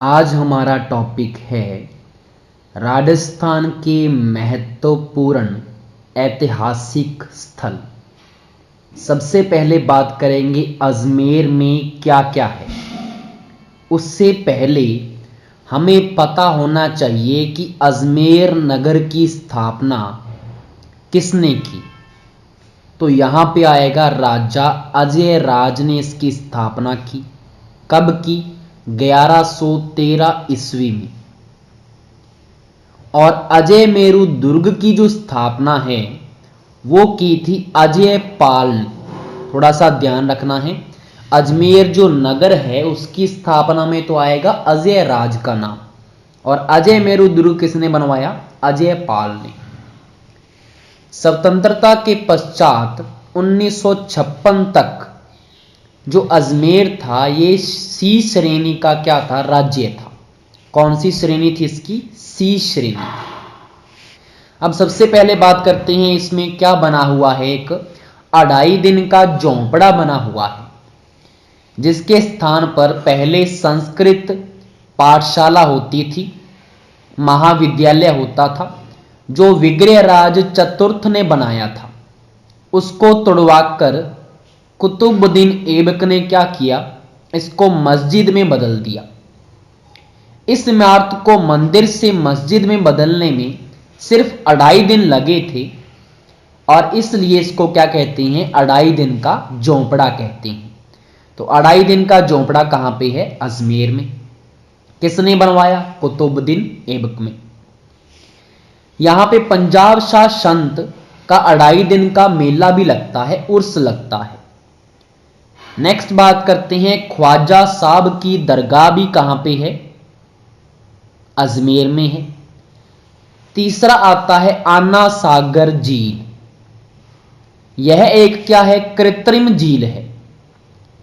आज हमारा टॉपिक है राजस्थान के महत्वपूर्ण ऐतिहासिक स्थल। सबसे पहले बात करेंगे अजमेर में क्या क्या है। उससे पहले हमें पता होना चाहिए कि अजमेर नगर की स्थापना किसने की। तो यहाँ पे आएगा राजा अजय राज ने इसकी स्थापना की। कब की? 1113 ईस्वी में। और अजय मेरु दुर्ग की जो स्थापना है वो की थी अजय पाल ने। थोड़ा सा ध्यान रखना है, अजमेर जो नगर है उसकी स्थापना में तो आएगा अजय राज का नाम, और अजय मेरु दुर्ग किसने बनवाया? अजय पाल ने। स्वतंत्रता के पश्चात 1956 तक जो अजमेर था ये सी श्रेणी का क्या था? राज्य था। कौन सी श्रेणी थी इसकी? सी श्रेणी। अब सबसे पहले बात करते हैं इसमें क्या बना हुआ है। एक 2.5 दिन का झोंपड़ा बना हुआ है जिसके स्थान पर पहले संस्कृत पाठशाला होती थी, महाविद्यालय होता था, जो विग्रहराज चतुर्थ ने बनाया था। उसको तुड़वाकर कुतुबुद्दीन ऐबक ने क्या किया? इसको मस्जिद में बदल दिया। इस इमारत को मंदिर से मस्जिद में बदलने में सिर्फ 2.5 दिन लगे थे, और इसलिए इसको क्या कहते हैं? 2.5 दिन का झोंपड़ा कहते हैं। तो 2.5 दिन का झोंपड़ा कहां पे है? अजमेर में। किसने बनवाया? कुतुबुद्दीन ऐबक में। यहां पे पंजाब शाह संत का 2.5 दिन का मेला भी लगता है, उर्स लगता है। नेक्स्ट बात करते हैं ख्वाजा साहब की दरगाह भी कहां पे है? अजमेर में है। तीसरा आता है आना सागर झील। यह एक क्या है? कृत्रिम झील है।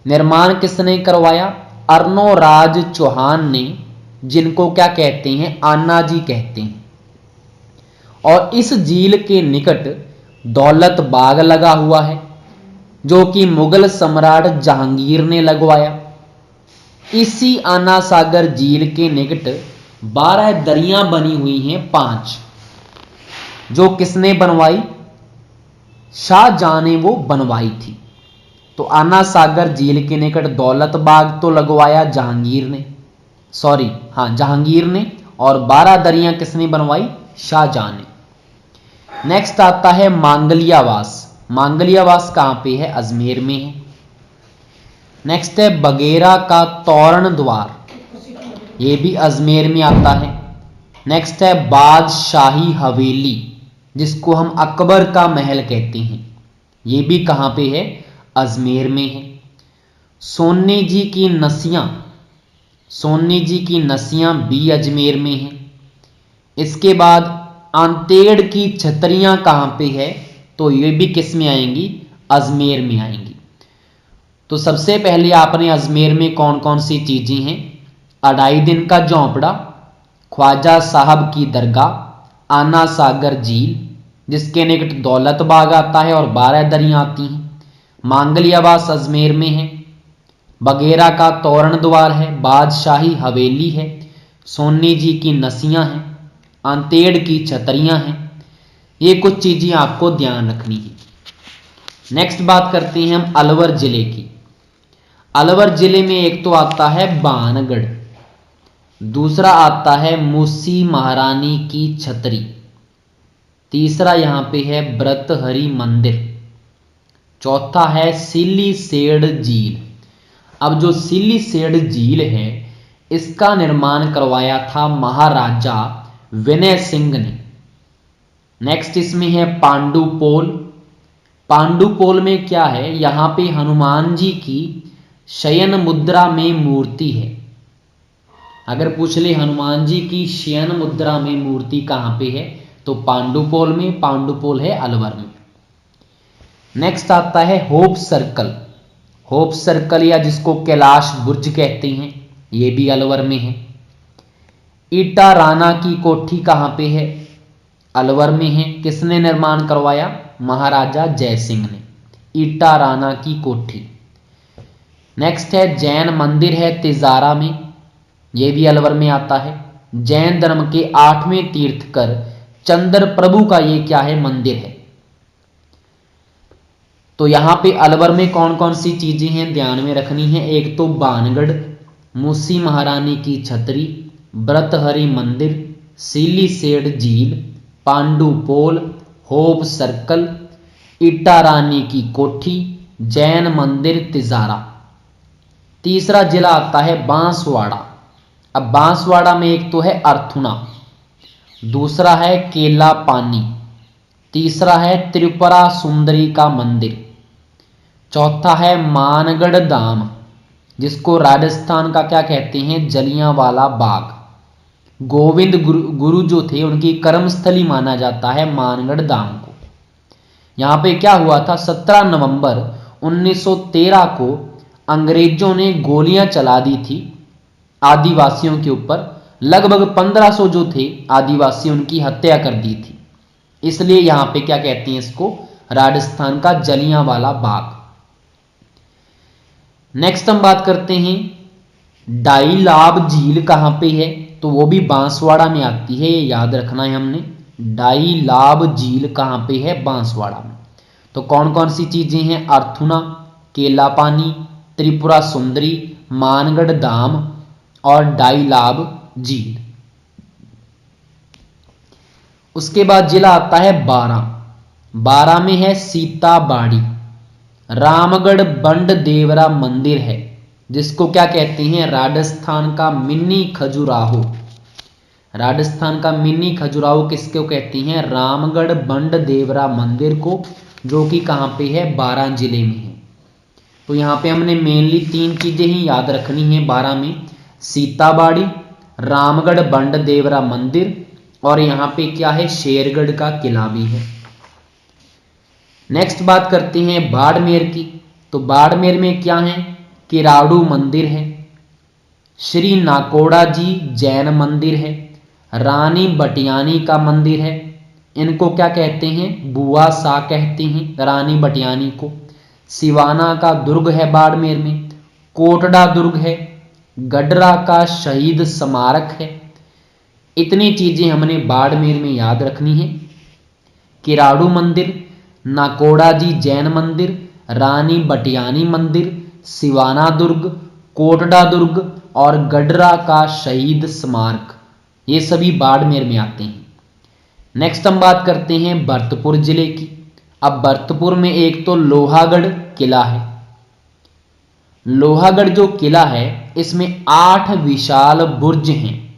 निर्माण किसने करवाया? अर्नोराज चौहान ने, जिनको क्या कहते हैं? आना जी कहते हैं। और इस झील के निकट दौलत बाग लगा हुआ है जो कि मुगल सम्राट जहांगीर ने लगवाया। इसी आना सागर झील के निकट 12 दरियां बनी हुई हैं, 5, जो किसने बनवाई? शाहजहां ने वो बनवाई थी। तो आना सागर झील के निकट दौलत बाग तो लगवाया जहांगीर ने, सॉरी हाँ जहांगीर ने, और 12 दरियां किसने बनवाई? शाहजहां ने। नेक्स्ट आता है मांगलियावास। मांगलियावास कहां पे है? अजमेर में है। नेक्स्ट है बगेरा का तोरण द्वार, ये भी अजमेर में आता है। नेक्स्ट है बादशाही हवेली, जिसको हम अकबर का महल कहते हैं, ये भी कहां पे है? अजमेर में है। सोने जी की नसियां, सोने जी की नसियां भी अजमेर में है। इसके बाद आंतेड़ की छतरियां कहां पे है? तो ये भी किस में आएंगी? अजमेर में आएंगी। तो सबसे पहले आपने अजमेर में कौन कौन सी चीजें हैं? 2.5 दिन का झोंपड़ा, ख्वाजा साहब की दरगाह, आना सागर झील जिसके निकट दौलत बाग आता है और 12 दरियां आती हैं, मांगलियावास अजमेर में है, बगेरा का तोरण द्वार है, बादशाही हवेली है, सोनी जी की नसियां हैं, आंतेड़ की छतरियां हैं। ये कुछ चीजें आपको ध्यान रखनी है। नेक्स्ट बात करते हैं हम अलवर जिले की। अलवर जिले में एक तो आता है बानगढ़, दूसरा आता है मूसी महारानी की छतरी, तीसरा यहां पे है ब्रतहरि मंदिर, चौथा है सिलीसेड झील। अब जो सिलीसेड झील है इसका निर्माण करवाया था महाराजा विनय सिंह ने। नेक्स्ट इसमें है पांडुपोल। पांडुपोल में क्या है? यहां पे हनुमान जी की शयन मुद्रा में मूर्ति है। अगर पूछ ले हनुमान जी की शयन मुद्रा में मूर्ति कहां पे है, तो पांडुपोल में। पांडुपोल है अलवर में। नेक्स्ट आता है होप सर्कल। होप सर्कल या जिसको कैलाश बुर्ज कहते हैं, ये भी अलवर में है। ईटा राना की कोठी कहां पे है? अलवर में है। किसने निर्माण करवाया? महाराजा जयसिंह ने। ईटा राना की कोठी। नेक्स्ट है जैन मंदिर है तिजारा में, ये भी अलवर में आता है। जैन धर्म के 8वें तीर्थकर चंद्र प्रभु का ये क्या है, मंदिर है। तो यहां पे अलवर में कौन कौन सी चीजें हैं ध्यान में रखनी है। एक तो बानगढ़, मूसी महारानी की छतरी, व्रतहरि मंदिर, सीली सेठ झील, पांडु पोल, होप सर्कल, इटा रानी की कोठी, जैन मंदिर तिजारा। तीसरा जिला आता है बांसवाड़ा। अब बांसवाड़ा में एक तो है अर्थुना, दूसरा है केला पानी, तीसरा है त्रिपुरा सुंदरी का मंदिर, चौथा है मानगढ़ धाम जिसको राजस्थान का क्या कहते हैं, जलियांवाला बाग। गोविंद गुरु जो थे उनकी कर्मस्थली माना जाता है मानगढ़ धाम को। यहां पे क्या हुआ था, 17 नवंबर 1913 को अंग्रेजों ने गोलियां चला दी थी आदिवासियों के ऊपर। लगभग 1500 जो थे आदिवासी, उनकी हत्या कर दी थी। इसलिए यहां पे क्या कहते हैं इसको, राजस्थान का जलियांवाला बाग। नेक्स्ट हम बात करते हैं डाईलाब झील कहां पे है, तो वो भी बांसवाड़ा में आती है, ये याद रखना है हमने। डाईलाब झील कहां पे है, बांसवाड़ा में। तो कौन कौन सी चीजें हैं, अर्थुना, केला पानी, त्रिपुरा सुंदरी, मानगढ़ धाम और डाईलाब झील। उसके बाद जिला आता है बारां। बारां में है सीताबाड़ी, रामगढ़ बंड देवरा मंदिर है जिसको क्या कहते हैं, राजस्थान का मिनी खजुराहो। राजस्थान का मिनी खजुराहो किसको कहते हैं, रामगढ़ बंड देवरा मंदिर को, जो कि कहां पे है, बारां जिले में है। तो यहां पे हमने मेनली 3 चीजें ही याद रखनी है बारां में, सीताबाड़ी, रामगढ़ बंड देवरा मंदिर और यहां पे क्या है, शेरगढ़ का किला भी है। नेक्स्ट बात करते हैं बाड़मेर की। तो बाड़मेर में क्या है, किराड़ू मंदिर है, श्री नाकोड़ा जी जैन मंदिर है, रानी बटियानी का मंदिर है, इनको क्या कहते हैं, बुआ सा कहते हैं रानी बटियानी को। सिवाना का दुर्ग है बाड़मेर में, कोटड़ा दुर्ग है, गडरा का शहीद स्मारक है। इतनी चीजें हमने बाड़मेर में याद रखनी है। किराड़ू मंदिर, नाकोड़ा जी जैन मंदिर, रानी बटियानी मंदिर, सिवाना दुर्ग, कोटड़ा दुर्ग और गडरा का शहीद स्मारक, ये सभी बाड़मेर में आते हैं। नेक्स्ट हम बात करते हैं भरतपुर जिले की। अब भरतपुर में एक तो लोहागढ़ किला है। लोहागढ़ जो किला है इसमें 8 विशाल बुर्ज हैं,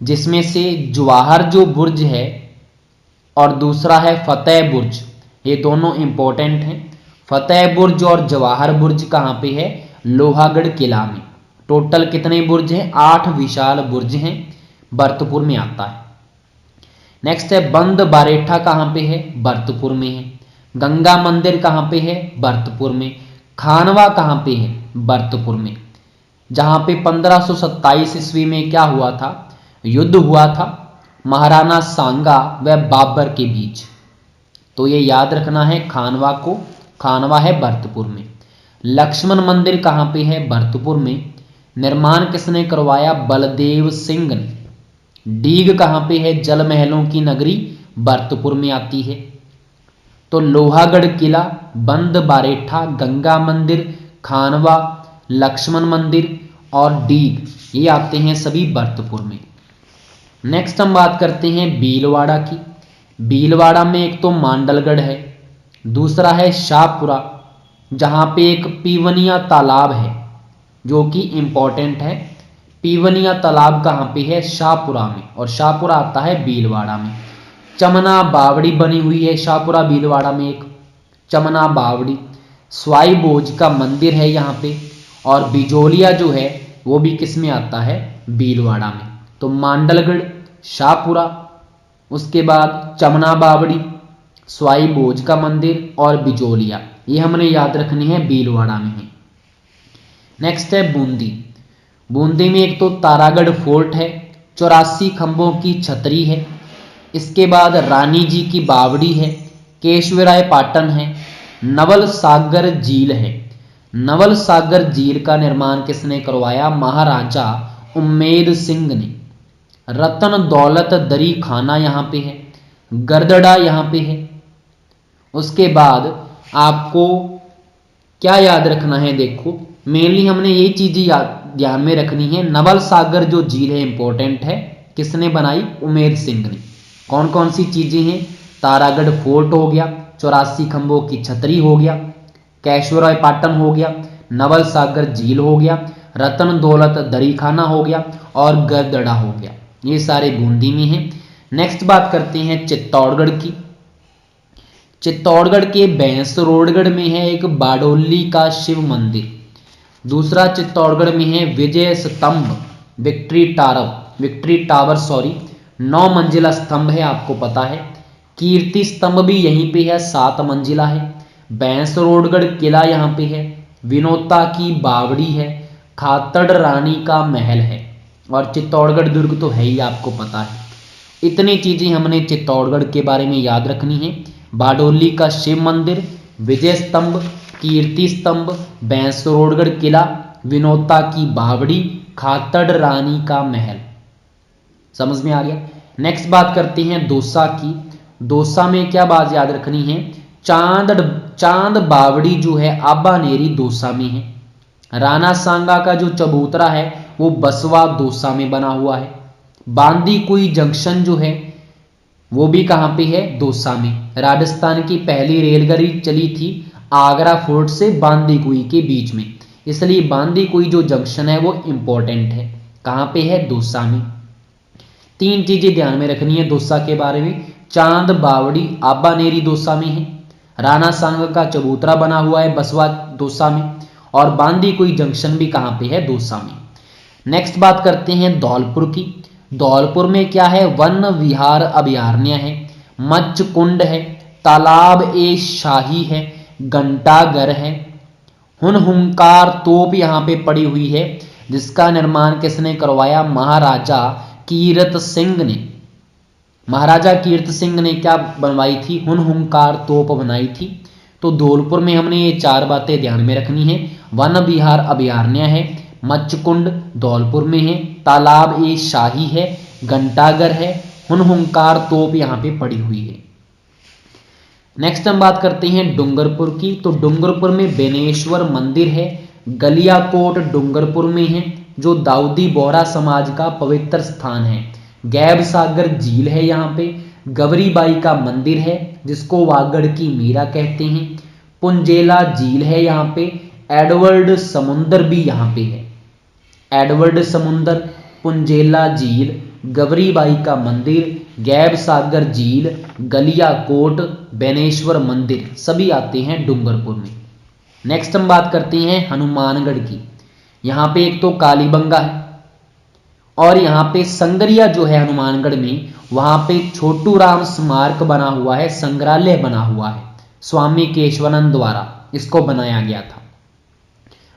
जिसमें से जवाहर जो बुर्ज है और दूसरा है फतेह बुर्ज, ये दोनों इंपॉर्टेंट हैं। फतेह बुर्ज और जवाहर बुर्ज कहां पे है, लोहागढ़ किला में। टोटल कितने बुर्ज हैं, 8 विशाल बुर्ज हैं, भरतपुर में आता है। नेक्स्ट है बंद बारेठा कहां पे है, भरतपुर में है। गंगा मंदिर कहां पे है, भरतपुर में। खानवा कहां पे है, भरतपुर में, जहां पे 1527 ईस्वी में क्या हुआ था, युद्ध हुआ था महाराणा सांगा व बाबर के बीच। तो ये याद रखना है खानवा को, खानवा है भरतपुर में। लक्ष्मण मंदिर कहां पे है, भरतपुर में। निर्माण किसने करवाया, बलदेव सिंह ने। डीग कहां पे है, जल महलों की नगरी, भरतपुर में आती है। तो लोहागढ़ किला, बंद बारेठा, गंगा मंदिर, खानवा, लक्ष्मण मंदिर और डीग, ये आते हैं सभी भरतपुर में। नेक्स्ट हम बात करते हैं भीलवाड़ा की। भीलवाड़ा में एक तो मांडलगढ़ है, दूसरा है शाहपुरा, जहां पे एक पीवनिया तालाब है जो कि इंपॉर्टेंट है। पीवनिया तालाब कहां पे है, शाहपुरा में, और शाहपुरा आता है भीलवाड़ा में। चमना बावड़ी बनी हुई है शाहपुरा भीलवाड़ा में, एक चमना बावड़ी। स्वाई भोज का मंदिर है यहाँ पे, और बिजोलिया जो है वो भी किस में आता है, भीलवाड़ा में। तो मांडलगढ़, शाहपुरा, उसके बाद चमना बावड़ी, स्वाई भोज का मंदिर और बिजोलिया, ये हमने याद रखनी है, भीलवाड़ा में है। नेक्स्ट है बूंदी। बूंदी में एक तो तारागढ़ फोर्ट है, 84 खंभों की छतरी है। इसके बाद रानी जी की बावड़ी है, केशवराय पाटन है, नवल सागर झील है। नवल सागर झील का निर्माण किसने करवाया, महाराजा उम्मेद सिंह ने। रतन दौलत दरी खाना यहाँ पे है, गर्दड़ा यहाँ पे है। उसके बाद आपको क्या याद रखना है, देखो मेनली हमने यही चीजें ध्यान में रखनी है। नवल सागर जो झील है इंपॉर्टेंट है, किसने बनाई, उमेद सिंह ने। कौन कौन सी चीजें हैं, तारागढ़ फोर्ट हो गया, 84 खंभों की छतरी हो गया, कैशोराय पाटन हो गया, नवल सागर झील हो गया, रतन दौलत दरी खाना हो गया और गरदड़ा हो गया। ये सारे बूंदी में हैं। नेक्स्ट बात करते हैं चित्तौड़गढ़ की। चित्तौड़गढ़ के भैंसरोडगढ़ में है एक बाडोली का शिव मंदिर। दूसरा चित्तौड़गढ़ में है विजय स्तंभ, विक्ट्री टावर 9 मंजिला स्तंभ है, आपको पता है। कीर्ति स्तंभ भी यहीं पे है, 7 मंजिला है। भैंसरोडगढ़ किला यहाँ पे है। विनोता की बावड़ी है। खातड़ रानी का महल है और चित्तौड़गढ़ दुर्ग तो है ही, आपको पता है। इतनी चीजें हमने चित्तौड़गढ़ के बारे में याद रखनी है। बाडोली का शिव मंदिर, विजय स्तंभ, कीर्ति स्तंभ, भैंसरोडगढ़ किला, विनोता की बावड़ी, खातड़ रानी का महल। समझ में आ गया। नेक्स्ट बात करते हैं दौसा की। दौसा में क्या बात याद रखनी है, चांद बावड़ी जो है आबानेरी दौसा में है। राणा सांगा का जो चबूतरा है वो बसवा दौसा में बना हुआ है। बांदीकुई जंक्शन जो है वो भी कहाँ पे है, दौसा में। राजस्थान की पहली रेलगाड़ी चली थी आगरा फोर्ट से बांदीकुई के बीच में, इसलिए बांदीकुई जो जंक्शन है वो इंपॉर्टेंट है। कहाँ पे है, दौसा में। 3 चीजें ध्यान में रखनी है दौसा के बारे में। चांद बावड़ी आबानेरी दौसा में है, राणा सांगा का चबूतरा बना हुआ है बसवा दौसा में, और बांदीकुई जंक्शन भी कहाँ पे है, दौसा में। नेक्स्ट बात करते हैं धौलपुर की। धौलपुर में क्या है, वन विहार अभयारण्य है, मच्छ कुंड है, तालाब ए शाही है, घंटाघर है, हुनहुंकार तोप यहाँ पे पड़ी हुई है, जिसका निर्माण किसने करवाया, महाराजा कीरत सिंह ने। महाराजा कीरत सिंह ने क्या बनवाई थी, हुनहुंकार तोप बनाई थी। तो धौलपुर में हमने ये 4 बातें ध्यान में रखनी है। वन विहार अभयारण्य है, मच्छकुंड धौलपुर में है, तालाब ए शाही है, घंटाघर है, हुनहुंकार तोप यहाँ पे पड़ी हुई है। नेक्स्ट हम बात करते हैं डूंगरपुर की। तो डूंगरपुर में बेनेश्वर मंदिर है, गलियाकोट डूंगरपुर में है, जो दाऊदी बोहरा समाज का पवित्र स्थान है। गैब सागर झील है यहाँ पे, गवरीबाई का मंदिर है जिसको वागड़ की मीरा कहते हैं, पुंजेला झील है यहाँ पे, एडवर्ड समुंदर भी यहाँ पे है। एडवर्ड समुंदर, पुंजेला झील, गवरीबाई का मंदिर, गैब सागर झील, गलियाकोट, बेनेश्वर मंदिर सभी आते हैं डूंगरपुर में। नेक्स्ट हम बात करते हैं हनुमानगढ़ की। यहाँ पे एक तो कालीबंगा है और यहाँ पे संगरिया जो है हनुमानगढ़ में, वहां पे छोटू राम स्मारक बना हुआ है, संग्रहालय बना हुआ है, स्वामी केशवानंद द्वारा इसको बनाया गया था।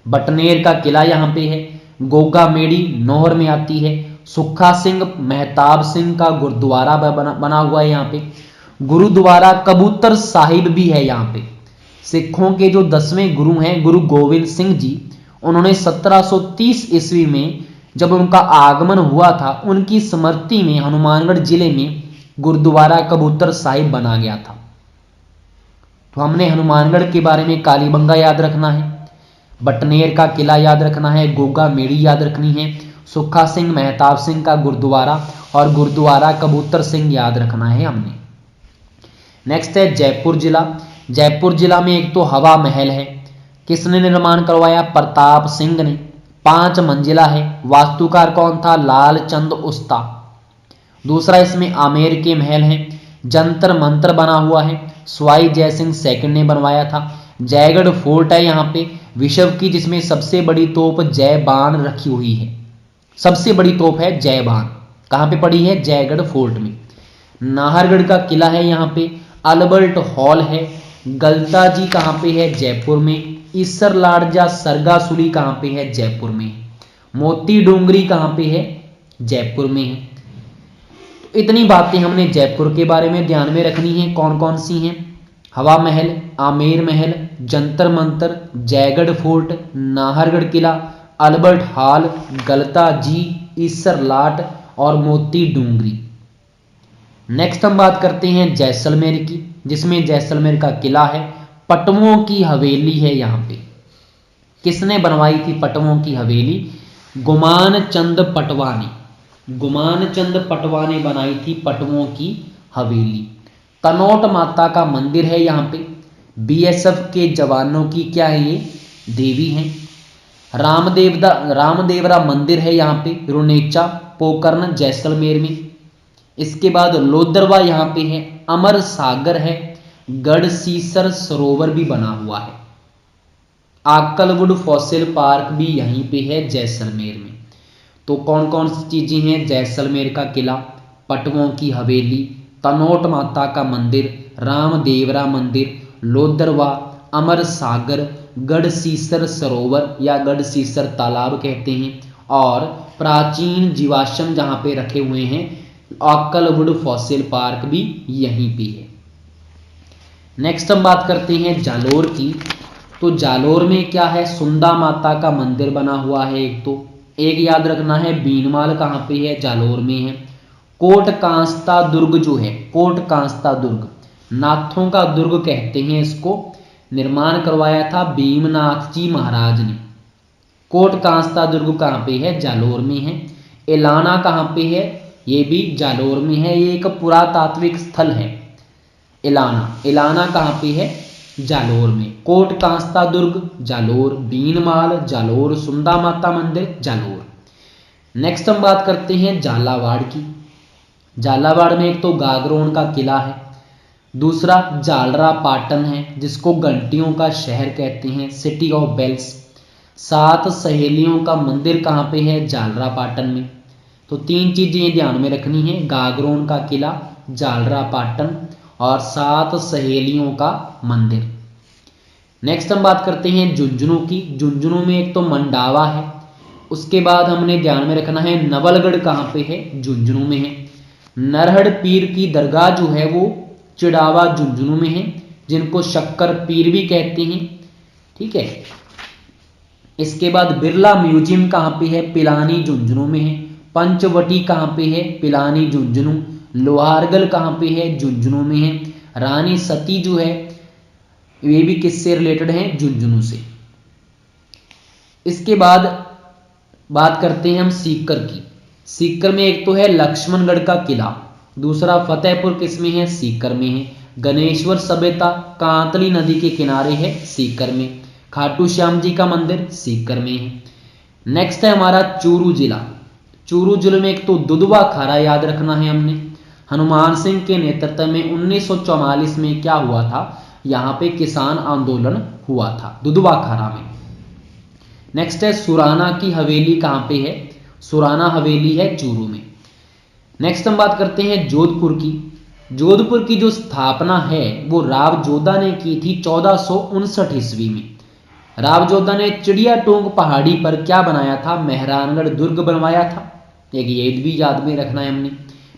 बटनेर का किला यहाँ पे है, गोगा मेड़ी नौहर में आती है, सुखा सिंह मेहताब सिंह का गुरुद्वारा बना हुआ है यहाँ पे, गुरुद्वारा कबूतर साहिब भी है यहाँ पे। सिखों के जो 10वें गुरु हैं गुरु गोविंद सिंह जी, उन्होंने 1730 ईस्वी में जब उनका आगमन हुआ था, उनकी स्मृति में हनुमानगढ़ जिले में गुरुद्वारा कबूतर साहिब बना गया था। तो हमने हनुमानगढ़ के बारे में कालीबंगा याद रखना है, बटनेर का किला याद रखना है, गोगा मेड़ी याद रखनी है, सुखा सिंह मेहताब सिंह का गुरुद्वारा और गुरुद्वारा कबूतर सिंह याद रखना है हमने। नेक्स्ट है जयपुर जिला। जयपुर जिला में एक तो हवा महल है, किसने निर्माण करवाया, प्रताप सिंह ने, 5 मंजिला है। वास्तुकार कौन था, लालचंद उस्ता। दूसरा इसमें आमेर के महल है, जंतर मंतर बना हुआ है, स्वाई जयसिंह सेकंड ने बनवाया था। जयगढ़ फोर्ट है यहाँ पे विश्व की, जिसमें सबसे बड़ी तोप जय बाण रखी हुई है। सबसे बड़ी तोप है जय बाण, कहाँ पे पड़ी है, जयगढ़ फोर्ट में। नाहरगढ़ का किला है यहाँ पे, अल्बर्ट हॉल है, गलता जी कहाँ पे है, जयपुर में। ईसर लाडजा सरगासुली कहाँ पे है, जयपुर में। मोती डोंगरी कहाँ पे है, जयपुर में है। तो इतनी बातें हमने जयपुर के बारे में ध्यान में रखनी है। कौन कौन सी हैं, हवा महल, आमेर महल, जंतर मंतर, जयगढ़ फोर्ट, नाहरगढ़ किला, अल्बर्ट हॉल, गलता जी ईसर लाट और मोती डूंगरी। नेक्स्ट हम बात करते हैं जैसलमेर की, जिसमें जैसलमेर का किला है, पटवों की हवेली है। यहाँ पे किसने बनवाई थी पटवों की हवेली? गुमान चंद पटवानी। गुमान चंद पटवा ने बनाई थी पटवों की हवेली। तनोट माता का मंदिर है यहाँ पे। बीएसएफ के जवानों की क्या है ये? देवी हैं। रामदेवरा मंदिर है यहाँ पे, रुनेचा पोकरण जैसलमेर में। इसके बाद लोदरवा यहाँ पे है, अमर सागर है, गढ़सीसर सरोवर भी बना हुआ है। आकलवुड फॉसिल पार्क भी यहीं पे है जैसलमेर में। तो कौन कौन सी चीजें हैं? जैसलमेर का किला, पटवों की हवेली, तनोट माता का मंदिर, रामदेवरा मंदिर, लोदरवा, अमर सागर, गढ़सीसर सरोवर या गढ़सीसर तालाब कहते हैं, और प्राचीन जीवाश्म जहां पे रखे हुए हैं, आकलवुड फॉसिल पार्क भी यहीं पे है। नेक्स्ट हम बात करते हैं जालोर की। तो जालोर में क्या है? सुंदा माता का मंदिर बना हुआ है एक याद रखना है, बीनमाल कहाँ पे है? जालोर में है। कोट कांस्ता दुर्ग जो है, कोट कांस्ता दुर्ग, नाथों का दुर्ग कहते हैं इसको, निर्माण करवाया था भीमनाथ जी महाराज ने। कोट कांस्ता दुर्ग कहाँ पे है? जालोर में है। एलाना कहाँ पे है? ये भी जालोर में है। ये एक पुरातात्विक स्थल है एलाना कहाँ पे है? जालोर में। कोट कांस्ता दुर्ग जालोर, बीनमाल जालोर, सुंदा माता मंदिर जालोर। नेक्स्ट हम बात करते हैं झालावाड़ की। झालावाड़ में एक तो गागरोन का किला है, दूसरा जालरा पाटन है जिसको घंटियों का शहर कहते हैं, सिटी ऑफ बेल्स। 7 सहेलियों का मंदिर कहाँ पे है? जालरा पाटन में। तो 3 चीजें ध्यान में रखनी है, गागरोन का किला, जालरा पाटन और 7 सहेलियों का मंदिर। नेक्स्ट हम बात करते हैं झुंझुनू की। झुंझुनू में एक तो मंडावा है, उसके बाद हमने ध्यान में रखना है नवलगढ़ कहाँ पे है? झुंझुनू में है। नरहड़ पीर की दरगाह जो है वो चिड़ावा झुंझुनू में है, जिनको शक्कर पीर भी कहते हैं, ठीक है। इसके बाद बिरला म्यूजियम कहाँ पे है? पिलानी झुंझुनू में है। पंचवटी कहाँ पे है? पिलानी झुंझुनू। लोहारगल कहाँ पे है? झुंझुनू में है। रानी सती जो है ये भी किससे रिलेटेड है? झुंझुनू से। इसके बाद बात करते हैं हम सीकर की। सीकर में एक तो है लक्ष्मणगढ़ का किला, दूसरा फतेहपुर किस में है? सीकर में है। गणेश्वर सभ्यता कांतली नदी के किनारे है, सीकर में। खाटू श्याम जी का मंदिर सीकर में है। नेक्स्ट है हमारा चूरू जिला। चूरू जिले में एक तो दुधवा खारा याद रखना है हमने। हनुमान सिंह के नेतृत्व में 1944 में क्या हुआ था? यहाँ पे किसान आंदोलन हुआ था दुधवा खारा में। नेक्स्ट है सुराना की हवेली कहाँ पे है? सुराना हवेली है चूरू में। नेक्स्ट हम बात करते हैं जोधपुर की। जोधपुर की जो स्थापना है वो राव जोधा ने की थी 1459 ईस्वी में। राव जोधा ने चिड़िया टोंग पहाड़ी पर क्या बनाया था? मेहरानगढ़ दुर्ग बनवाया था। एक ये भी याद में रखना है हमने।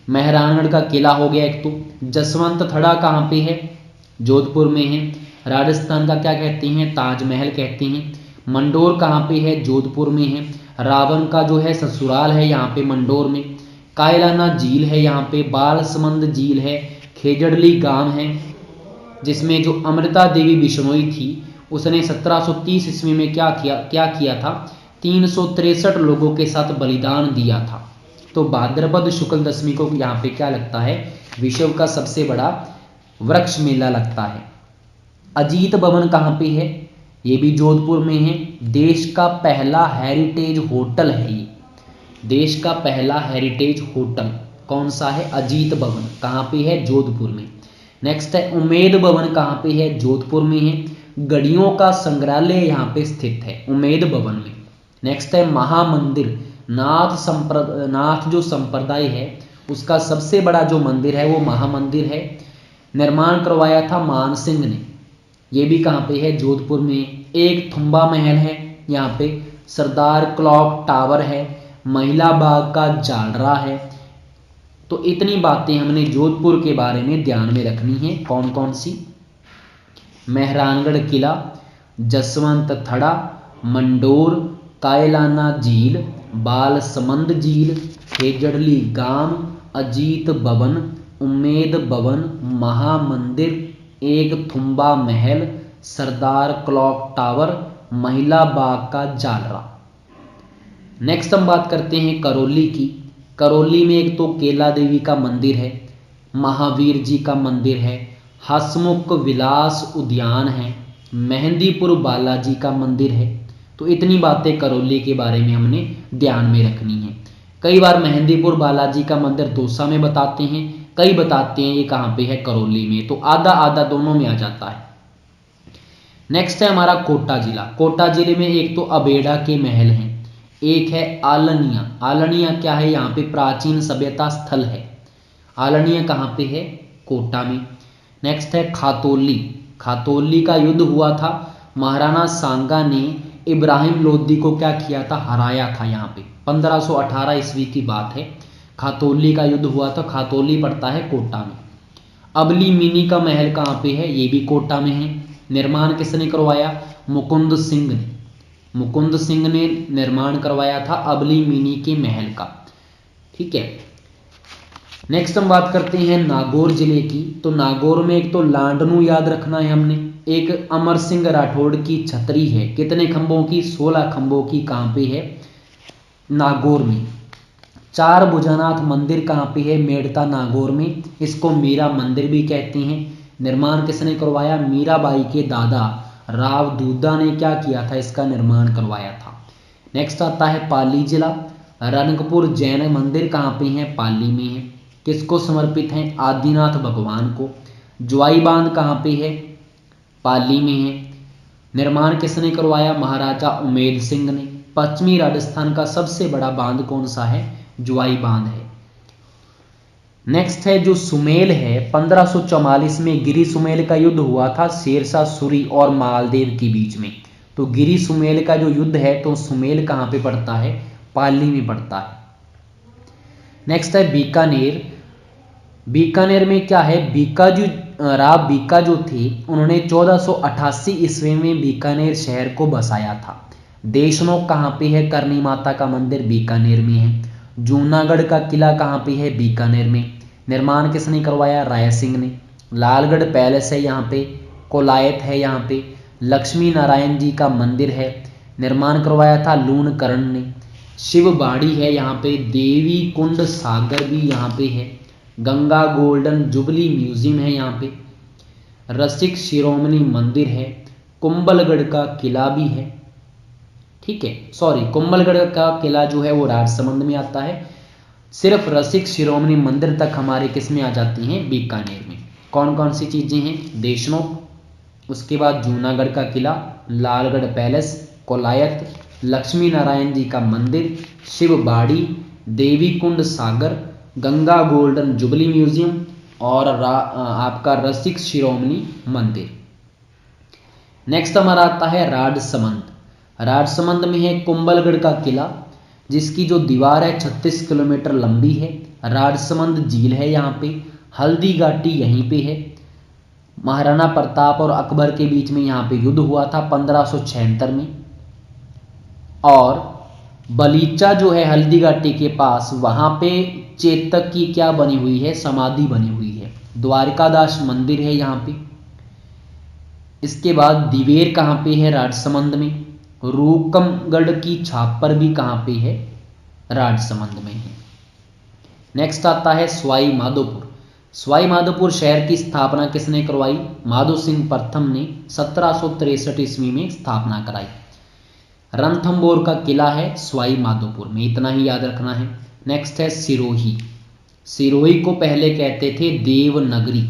मेहरानगढ़ का किला हो गया एक तो। जसवंत थड़ा कहाँ पे है? जोधपुर में है। राजस्थान का क्या कहते हैं? ताजमहल कहते हैं। मंडोर कहाँ पे है? जोधपुर में है। रावण का जो है ससुराल है यहाँ पे मंडोर में। कायलाना झील है यहाँ पे। बालसमंद झील है। खेजड़ली गांव है जिसमें जो अमृता देवी बिश्नोई थी उसने 1730 ईस्वी में क्या किया था? 363 लोगों के साथ बलिदान दिया था। तो भाद्रपद शुक्ल दशमी को यहाँ पे क्या लगता है? विश्व का सबसे बड़ा वृक्ष मेला लगता है। अजीत भवन कहाँ पे है? ये भी जोधपुर में है। देश का पहला हेरिटेज होटल है ये। देश का पहला हेरिटेज होटल कौन सा है? अजीत भवन। कहाँ पे है? जोधपुर में। नेक्स्ट है उमेद भवन कहाँ पे है? जोधपुर में है। गढ़ियों का संग्रहालय यहाँ पे स्थित है उमेद भवन में। नेक्स्ट है महामंदिर। नाथ जो संप्रदाय है उसका सबसे बड़ा जो मंदिर है वो महामंदिर है। निर्माण करवाया था मानसिंह ने। ये भी कहाँ पे है? जोधपुर में। एक थुम्बा महल है यहाँ पे। सरदार क्लॉक टावर है। महिला बाग का जालरा है। तो इतनी बातें हमने जोधपुर के बारे में ध्यान में रखनी है। कौन कौन सी? मेहरानगढ़ किला, जसवंत थड़ा, मंडोर, कायलाना झील, बालसमंद झील, हेजड़ली गांव, अजीत भवन, उम्मेद भवन, महामंदिर, एक थुम्बा महल, सरदार क्लॉक टावर, महिला बाग का जालरा। नेक्स्ट हम बात करते हैं करौली की। करौली में एक तो केला देवी का मंदिर है, महावीर जी का मंदिर है, हसमुख विलास उद्यान है, मेहंदीपुर बालाजी का मंदिर है। तो इतनी बातें करौली के बारे में हमने ध्यान में रखनी है। कई बार मेहंदीपुर बालाजी का मंदिर दौसा में बताते हैं, कई बताते हैं ये कहाँ पे है, करौली में। तो आधा आधा दोनों में आ जाता है। नेक्स्ट है हमारा कोटा जिला। कोटा जिले में एक तो अबेड़ा के महल हैं, एक है आलनिया। आलनिया क्या है, यहाँ पे प्राचीन सभ्यता स्थल है। आलनिया कहाँ पे है, कोटा में। नेक्स्ट है खातौली। खातौली का युद्ध हुआ था, महाराणा सांगा ने इब्राहिम लोदी को क्या किया था, हराया था। यहाँ पे 1518 ईस्वी की बात है, खातौली का युद्ध हुआ था। खातौली पड़ता है कोटा में। अबली मिनी का महल कहाँ पे है, ये भी कोटा में है। निर्माण किसने करवाया, मुकुंद सिंह ने। मुकुंद सिंह ने निर्माण करवाया था अबली मिनी के महल का। ठीक है। नेक्स्ट हम बात करते हैं नागौर जिले की। तो नागौर में एक तो लांडनू याद रखना है हमने, एक अमर सिंह राठौड़ की छतरी है, कितने खंभों की, 16 खंभों की। कहाँ पे है, नागौर में। चार भुजानाथ मंदिर कहाँ पे है, मेड़ता नागौर में। इसको मीरा मंदिर भी कहते हैं। निर्माण किसने करवाया, मीराबाई के दादा राव दूधा ने क्या किया था, इसका निर्माण करवाया था। नेक्स्ट आता है पाली जिला। रनकपुर जैन मंदिर कहाँ पे है, पाली में है। किसको समर्पित है, आदिनाथ भगवान को। ज्वाई बांध कहाँ पे है, पाली में है। निर्माण किसने करवाया, महाराजा उमेद सिंह ने। पश्चिमी राजस्थान का सबसे बड़ा बांध कौन सा है, ज्वाई बांध है। नेक्स्ट है जो सुमेल है, 1544 में गिरी सुमेल का युद्ध हुआ था शेरशाह सूरी और मालदेव के बीच में। तो गिरी सुमेल का जो युद्ध है, तो सुमेल कहाँ पे पड़ता है, पाली में पड़ता है। नेक्स्ट है बीकानेर। बीकानेर में क्या है, राव बीका जो थे, उन्होंने 1488 ईस्वी में बीकानेर शहर को बसाया था। देशनोक कहाँ पे है, करनी माता का मंदिर बीकानेर में है। जूनागढ़ का किला कहाँ पे है, बीकानेर में। निर्माण किसने करवाया, राय सिंह ने। लालगढ़ पैलेस है यहाँ पे, कोलायत है यहाँ पे। लक्ष्मी नारायण जी का मंदिर है, निर्माण करवाया था लूणकरण ने। शिव बाड़ी है यहाँ पे, देवी कुंड सागर भी यहाँ पे है। गंगा गोल्डन जुबली म्यूजियम है यहाँ पे। रसिक शिरोमणि मंदिर है। कुंभलगढ़ का किला भी है। ठीक है, सॉरी, कुंभलगढ़ का किला जो है वो राजसमंद में आता है। सिर्फ रसिक शिरोमणि मंदिर तक हमारे किस में आ जाती हैं, बीकानेर में। कौन कौन सी चीजें हैं, देशनोक, उसके बाद जूनागढ़ का किला, लालगढ़ पैलेस, कोलायत, लक्ष्मी नारायण जी का मंदिर, शिव बाड़ी, देवी कुंड सागर, गंगा गोल्डन जुबली म्यूजियम और आपका रसिक शिरोमणि मंदिर। नेक्स्ट हमारा आता है राजसमंद। राजसमंद में है कुंभलगढ़ का किला, जिसकी जो दीवार है 36 किलोमीटर लंबी है। राजसमंद झील है यहाँ पे। हल्दी घाटी यहीं पे है। महाराणा प्रताप और अकबर के बीच में यहाँ पे युद्ध हुआ था 1576 में। और बलीचा जो है हल्दी घाटी के पास, वहां पे चेतक की क्या बनी हुई है, समाधि बनी हुई है। द्वारिकादास मंदिर है यहाँ पे। इसके बाद दिवेर कहाँ पे है, राजसमंद में। रूकमगढ़ की छापर भी कहाँ पे है, राजसमंद में है। नेक्स्ट आता है सवाई माधोपुर। सवाई माधोपुर शहर की स्थापना किसने करवाई, माधो सिंह प्रथम ने 1763 ईस्वी में स्थापना कराई। रणथंभौर का किला है सवाई माधोपुर में, इतना ही याद रखना है। नेक्स्ट है सिरोही। सिरोही को पहले कहते थे देवनगरी।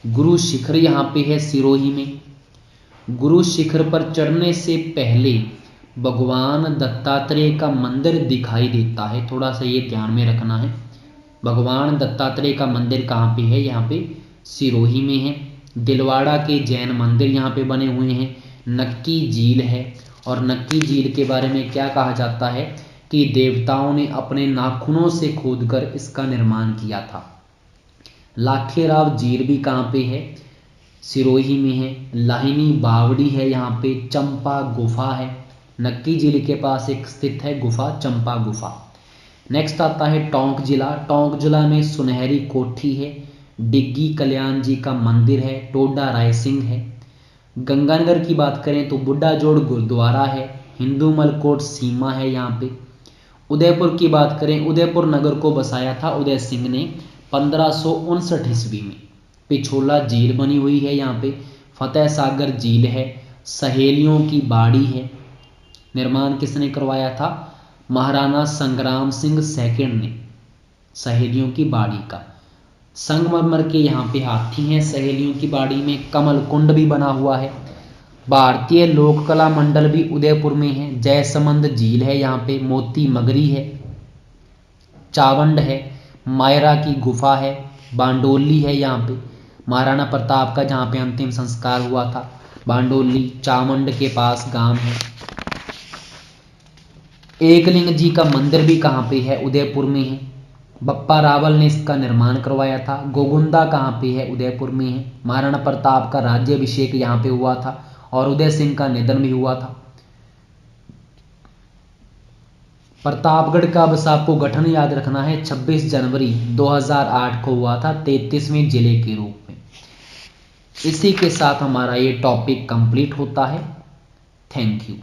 गुरु शिखर यहाँ पे है सिरोही में। गुरु शिखर पर चढ़ने से पहले भगवान दत्तात्रेय का मंदिर दिखाई देता है, थोड़ा सा ये ध्यान में रखना है। भगवान दत्तात्रेय का मंदिर कहाँ पे है, यहाँ पे सिरोही में है। दिलवाड़ा के जैन मंदिर यहाँ पे बने हुए हैं। नक्की झील है, और नक्की झील के बारे में क्या कहा जाता है कि देवताओं ने अपने नाखूनों से खोदकर इसका निर्माण किया था। लाखेराव झील भी कहाँ पे है, सिरोही में है। लाहिनी बावड़ी है यहाँ पे। चंपा गुफा है, नक्की झील के पास एक स्थित है गुफा, चंपा गुफा। नेक्स्ट आता है टोंक जिला। टोंक जिला में सुनहरी कोठी है, डिग्गी कल्याण जी का मंदिर है, टोडा रायसिंह है। गंगानगर की बात करें तो बुड्ढा जोड़ गुरुद्वारा है, हिंदूमल कोट सीमा है यहाँ पे। उदयपुर की बात करें, उदयपुर नगर को बसाया था उदय सिंह ने 1559 ईस्वी में। पिछोला झील बनी हुई है यहाँ पे, फतेह सागर झील है, सहेलियों की बाड़ी है। निर्माण किसने करवाया था? महाराणा संग्राम सिंह सेकंड ने, सहेलियों की बाड़ी का। संगमरमर के यहाँ पे हाथी हैं सहेलियों की बाड़ी में। कमल कुंड भी बना हुआ है। भारतीय लोक कला मंडल भी उदयपुर में है। जयसमंद झील है यहाँ पे, मोती मगरी है, चावंड है, मायरा की गुफा है, बांडोली है यहाँ पे, महाराणा प्रताप का जहाँ पे अंतिम संस्कार हुआ था। बांडोली चावंड के पास गांव है। एकलिंग जी का मंदिर भी कहाँ पे है? उदयपुर में है। बप्पा रावल ने इसका निर्माण करवाया था। गोगुंदा कहाँ पे है? उदयपुर में है। महाराणा प्रताप का राज्याभिषेक यहाँ पे हुआ था और उदय सिंह का निधन भी हुआ था। प्रतापगढ़ का बस आपको गठन याद रखना है, 26 जनवरी 2008 को हुआ था, 33वें जिले के रूप में। इसी के साथ हमारा ये टॉपिक कंप्लीट होता है। Thank you.